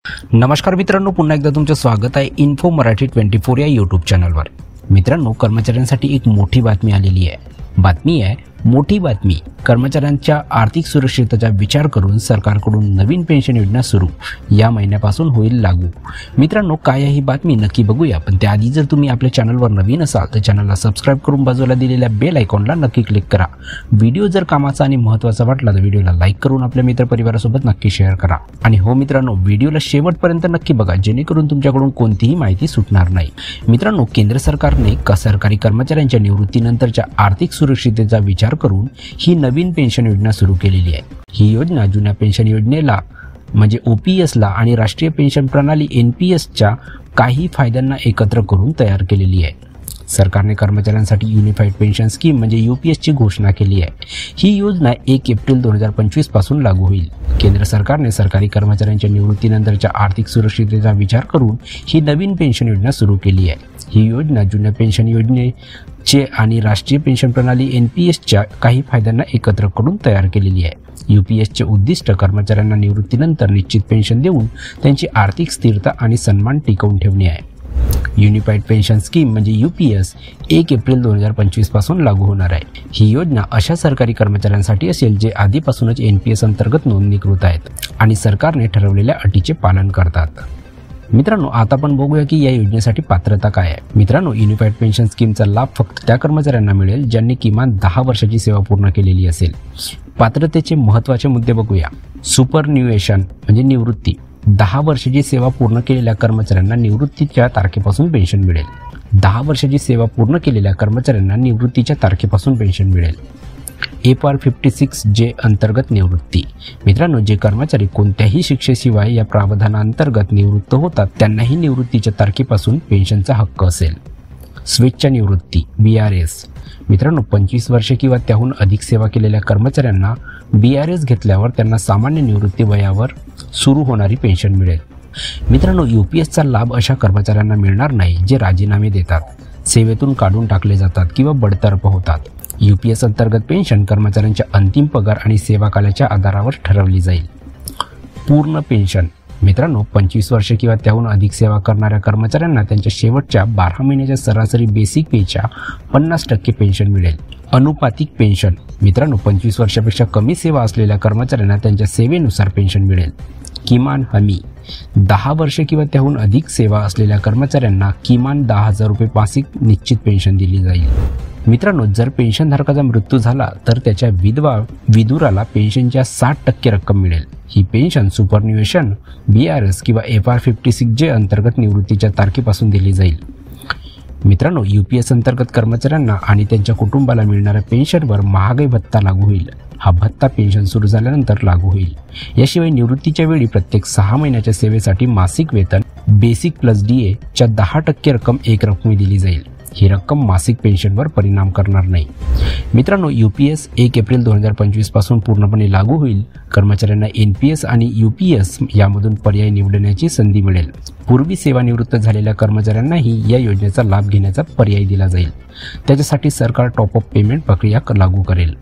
नमस्कार मित्रांनो, पुन्हा एकदा तुमचं स्वागत आहे इन्फो मराठी 24 या यूट्यूब चॅनलवर। मित्रांनो, कर्मचाऱ्यांसाठी एक मोठी बातमी आलेली आहे। बातमी आहे मोठी बातमी। कर्मचाऱ्यांच्या आर्थिक सुरक्षिततेचा विचार करून सरकारकडून नवीन पेन्शन योजना सुरू या महिन्यापासून होईल लागू। मित्रांनो, काय आहे ही बातमी नक्की बघूया, पण त्याआधी जर तुम्ही आपल्या चॅनलवर नवीन असाल तर चॅनलला सबस्क्राइब करून बाजूला दिलेल्या बेल आयकॉनला नक्की क्लिक करा। व्हिडिओ जर कामाचा आणि महत्त्वाचा वाटला तर व्हिडिओला लाईक करून आपल्या मित्रपरिवारासोबत नक्की शेअर करा। आणि हो मित्रांनो, व्हिडिओला शेवटपर्यंत नक्की बघा, जेणेकरून तुमच्याकडून कोणतीही माहिती सुटणार नाही। मित्रांनो, केंद्र सरकारने सरकारी कर्मचाऱ्यांच्या निवृत्तीनंतरच्या आर्थिक सुरक्षिततेचा विचार करून ही नवीन पेन्शन योजना सुरू केलेली आहे। ही योजना जुन्या पेन्शन योजनेला म्हणजे ओपीएसला आणि राष्ट्रीय पेन्शन प्रणाली एनपीएसच्या काही फायद्यांना एकत्र करून तयार केलेली आहे। सरकारने कर्मचाऱ्यांसाठी युनिफाईड पेन्शन स्कीम म्हणजे यूपीएसची घोषणा केली आहे। ही योजना 1 एप्रिल 2025 पासून लागू होईल। केंद्र सरकारने सरकारी कर्मचाऱ्यांच्या निवृत्तीनंतरच्या आर्थिक सुरक्षिततेचा विचार करून ही नवीन पेन्शन योजना सुरू केली आहे। ही योजना जुन्या पेन्शन योजनेचे आणि राष्ट्रीय पेन्शन प्रणाली एनपीएसच्या काही फायद्यांना एकत्र करून तयार केलेली आहे। यूपीएसचे उद्दिष्ट कर्मचाऱ्यांना निवृत्तीनंतर निश्चित पेन्शन देऊन त्यांची आर्थिक स्थिरता आणि सन्मान टिकवून ठेवणे आहे। युनिफाईड पेन्शन स्कीम म्हणजे यूपीएस 1 एप्रिल 2025 पासून लागू होणार आहे। ही योजना अशा सरकारी कर्मचाऱ्यांसाठी असेल जे आधीपासूनच एनपीएस अंतर्गत नोंदणीकृत आहेत आणि सरकारने ठरवलेल्या अटीचे पालन करतात। मित्रांनो, आता आपण बघूया की या योजनेसाठी पात्रता काय आहे। मित्रांनो, युनिफाईड पेन्शन स्कीमचा लाभ फक्त त्या कर्मचाऱ्यांना मिळेल ज्यांनी किमान 10 वर्षाची सेवा पूर्ण केलेली असेल। पात्रतेचे महत्त्वाचे मुद्दे बघूया। सुपरन्युएशन म्हणजे निवृत्ती। 10 वर्षाची सेवा पूर्ण केलेल्या कर्मचाऱ्यांना निवृत्तीच्या तारखेपासून पेन्शन मिळेल। 10 वर्षाची सेवा पूर्ण केलेल्या कर्मचाऱ्यांना निवृत्तीच्या तारखेपासून पेन्शन मिळेल। FR 56J अंतर्गत निवृत्ती। मित्रांनो, जे कर्मचारी कोणत्याही शिक्षेशिवाय या प्रावधानांतर्गत निवृत्त होतात त्यांनाही निवृत्तीच्या तारखेपासून पेन्शनचा हक्क असेल। स्वेच्छा निवृत्ती BRS। मित्रांनो, 25 वर्षे किंवा त्याहून अधिक सेवा केलेल्या कर्मचाऱ्यांना BRS घेतल्यावर त्यांना सामान्य निवृत्ती वयावर सुरू होणारी पेन्शन मिळेल। मित्रांनो, यूपीएसचा लाभ अशा कर्मचाऱ्यांना मिळणार नाही जे राजीनामे देतात, सेवेतून काढून टाकले जातात किंवा बडतर्फ होतात। यूपीएस अंतर्गत पेन्शन कर्मचाऱ्यांच्या अंतिम पगार आणि सेवाकालाच्या आधारावर ठरवली जाईल। पूर्ण पेन्शन। मित्रांनो, 25 वर्षे किंवा त्याहून अधिक सेवा करणाऱ्या कर्मचाऱ्यांना त्यांच्या शेवटच्या 12 महिन्याच्या सरासरी बेसिक पेच्या 50% पेन्शन मिळेल। अनुपातिक पेन्शन। मित्रांनो, 25 वर्षापेक्षा कमी सेवा असलेल्या कर्मचाऱ्यांना त्यांच्या सेवेनुसार पेन्शन मिळेल। किमान हमी। 10 वर्षे किंवा त्याहून अधिक सेवा असलेल्या कर्मचाऱ्यांना किमान 10,000 रुपये मासिक निश्चित पेन्शन दिली जाईल। मित्रांनो, जर पेन्शनधारकाचा मृत्यू झाला तर त्याच्या विधुराला पेन्शनच्या 60% रक्कम मिळेल। ही पेन्शन सुपरन्युएशन BRS किंवा FR 56J अंतर्गत निवृत्तीच्या तारखेपासून दिली जाईल। मित्रांनो, यूपीएस अंतर्गत कर्मचाऱ्यांना आणि त्यांच्या कुटुंबाला मिळणाऱ्या पेन्शनवर महागाई भत्ता लागू होईल। हा भत्ता पेन्शन सुरू झाल्यानंतर लागू होईल। याशिवाय निवृत्तीच्या वेळी प्रत्येक 6 महिन्याच्या सेवेसाठी मासिक वेतन बेसिक प्लस DA च्या 10% रक्कम एकरकमी दिली जाईल। ही रक्कम मासिक पेन्शनवर परिणाम करणार नाही। मित्रांनो, यूपीएस 1 एप्रिल 2025 पासून पूर्णपणे लागू होईल। कर्मचाऱ्यांना एनपीएस आणि यूपीएस यामधून पर्याय निवडण्याची संधी मिळेल। पूर्वी सेवानिवृत्त झालेल्या कर्मचाऱ्यांनाही या योजनेचा लाभ घेण्याचा पर्याय दिला जाईल। त्याच्यासाठी सरकार टॉपअप पेमेंट प्रक्रिया लागू करेल,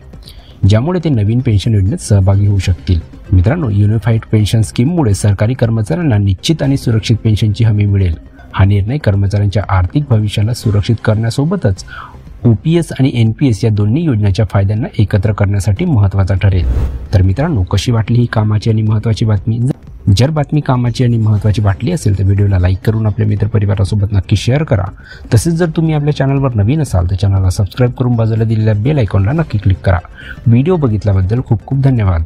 ज्यामुळे ते नवीन पेन्शन योजनेत सहभागी होऊ शकतील। मित्रांनो, युनिफाईड पेन्शन स्कीममुळे सरकारी कर्मचाऱ्यांना निश्चित आणि सुरक्षित पेन्शनची हमी मिळेल। हा निर्णय कर्मचाऱ्यांच्या आर्थिक भविष्याला सुरक्षित करण्यासोबतच ओपीएस आणि एनपीएस या दोन्ही योजनांच्या फायद्यांना एकत्र करण्यासाठी महत्त्वाचा ठरेल। तर मित्रांनो, कशी वाटली ही कामाची आणि महत्त्वाची बातमी? जर बातमी कामाची आणि महत्त्वाची वाटली असेल तर व्हिडिओला लाईक करून आपल्या मित्रपरिवारासोबत नक्की शेअर करा। तसेच जर तुम्ही आपल्या चॅनलवर नवीन असाल तर चॅनलला सबस्क्राइब करून बाजूला दिलेल्या बेल आयकॉनला नक्की क्लिक करा। व्हिडिओ बघितल्याबद्दल खूप खूप धन्यवाद।